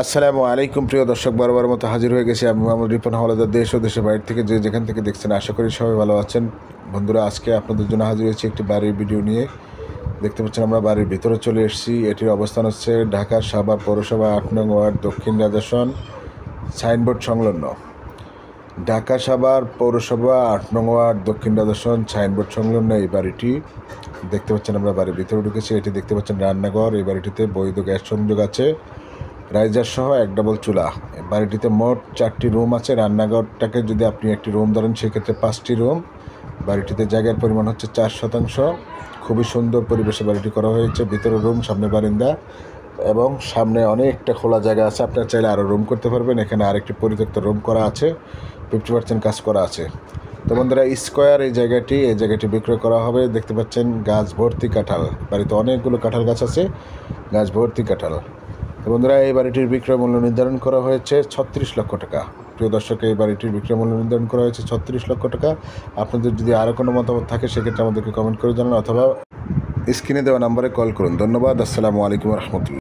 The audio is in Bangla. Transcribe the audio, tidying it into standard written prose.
আসসালামু আলাইকুম প্রিয় দর্শক, বারবার মতো হাজির হয়ে গেছি আমি মোহাম্মদ রিপন হাওলাদার। দেশ ও দেশের বাইরে থেকে যেখান থেকে দেখছেন, আশা করি সবাই ভালো আছেন। বন্ধুরা, আজকে আপনাদের জন্য হাজির হয়েছি একটি বাড়ির ভিডিও নিয়ে। দেখতে পাচ্ছেন আমরা বাড়ির ভিতরে চলে এসেছি। এটির অবস্থান হচ্ছে ঢাকার সাভার পৌরসভা ৮ নং ওয়ার্ড, দক্ষিণ রাজাসন, সাইনবোর্ড সংলগ্ন। ঢাকা সাভার পৌরসভা ৮ নং ওয়ার্ড, দক্ষিণ রাজাসন, সাইনবোর্ড সংলগ্ন এই বাড়িটি। দেখতে পাচ্ছেন আমরা বাড়ির ভিতরে ঢুকেছি। এটি দেখতে পাচ্ছেন রান্নাঘর। এই বাড়িটিতে বৈধ গ্যাস সংযোগ আছে, রাইজার সহ এক ডাবল চুলা। বাড়িটিতে মোট 4টি রুম আছে। রান্নাঘরটাকে যদি আপনি একটি রুম ধরেন, সেক্ষেত্রে 5টি রুম। বাড়িটিতে জায়গার পরিমাণ হচ্ছে 4%। খুবই সুন্দর পরিবেশে বাড়িটি করা হয়েছে। ভিতরে রুম, সামনে বারিন্দা এবং সামনে অনেকটা খোলা জায়গা আছে। আপনারা চাইলে আরও রুম করতে পারবেন। এখানে আরেকটি পরিত্যক্ত রুম করা আছে, 50% কাজ করা আছে। তো বন্ধুরা, স্কোয়ার এই জায়গাটি বিক্রয় করা হবে। দেখতে পাচ্ছেন গাছ ভর্তি কাঁঠাল। বাড়িতে অনেকগুলো কাঁঠাল গাছ আছে, গাছ ভর্তি কাঁঠাল। তো বন্ধুরা, এই বাড়িটির বিক্রয় মূল্য নির্ধারণ করা হয়েছে 36 লক্ষ টাকা। প্রিয় দর্শক, এই বাড়িটির বিক্রয় মূল্য নির্ধারণ করা হয়েছে 36 লক্ষ টাকা। আপনাদের যদি আরও কোনো মতামত থাকে, সেক্ষেত্রে আমাদেরকে কমেন্ট করে জানান অথবা স্ক্রিনে দেওয়া নাম্বারে কল করুন। ধন্যবাদ। আসসালামু আলাইকুম রহমতুল্লাহ।